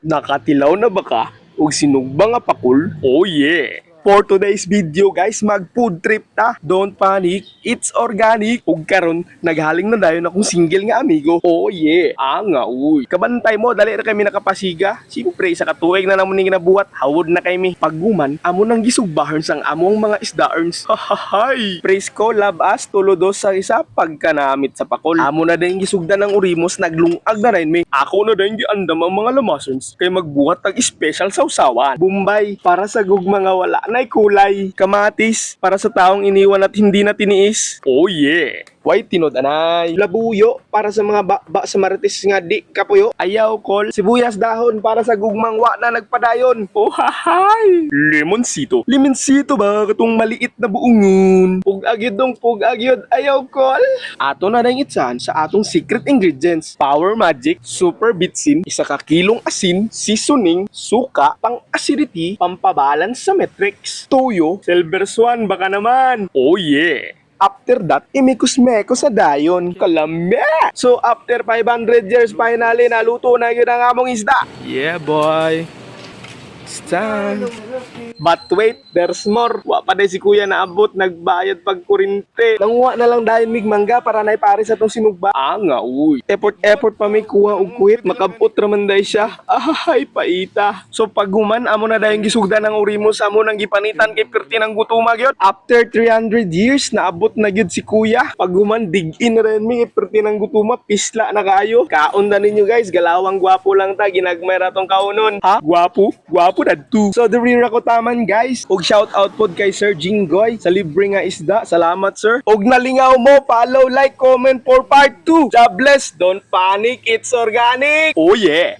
Nakatilaw na ba ka? Og sinugba nga pakul? Oh yeah! For today's video guys, mag food trip ta. Don't panic, it's organic. Ug karon naghaling na dayon akong single nga amigo. Oh yeah! Nga uy. Kabantay mo, dali na kami nakapasiga. Siyempre, sa katuig na naman nga nabuhat, hawod na kami. Pagguman, amo nang gisugbaharn sang among mga isdaarns. Hahahay! Presko, labas, tulodos sa isa, pagkanamit sa pakol. Amo na din gisugda ng urimos, naglungag na rin may. Ako na din giandam ang mga lamasons, kay magbuhat tag special sausawan. Bombay, para sa gugmanga wala nay kulay. Kamatis, para sa taong iniwan at hindi na tiniis. Oh yeah! White tinod anay. Labuyo para sa mga ba sa marites nga di kapuyo. Ayaw kol. Sibuyas dahon para sa gugmang wa na nagpadayon. Oh hahay. Lemonsito. Lemonsito ba katong maliit na buungon? Pug-agyod dong pug-agyod. Ayaw kol. Ato na rin itsan sa atong secret ingredients. Power magic, super bitsin, isa ka kilong asin, seasoning, suka, pang acidity, pampabalance sa metrics, toyo, silver swan baka naman. Oh yeah. After that, imikus-mekos sa dayon. Kalame! So, after 500 years, finally, naluto na yun ang among isda. Yeah, boy. It's time. But wait, there's more. Wa pa day si kuya naabot, nagbayad pag kurinte. Nanguha na lang dayon mig mangga para naipare sa tong sinugba. Nga, uy. Effort pa may kuha og kuwit, makabot raman day siya. Ay, paita. So pag human, amo na dayon gisugda ng urimos, amo nang gipanitan kay perti ng gutuma gyud. After 300 years, naabot na gyud si kuya. Pag human, dig-in na rin mi, perti ng gutuma, pisla na kaayo. Kaon na ninyo guys, galawang gwapo lang ta, ginagmay ra tong kaunon. Ha? Gwapo? Gwapo na to. So the rear ako taman guys. Og shout out pod kay Sir Jinggoy sa libre nga isda. Salamat sir. Og nalingaw mo, follow, like, comment for part 2. God bless. Don't panic, it's organic. Oh yeah.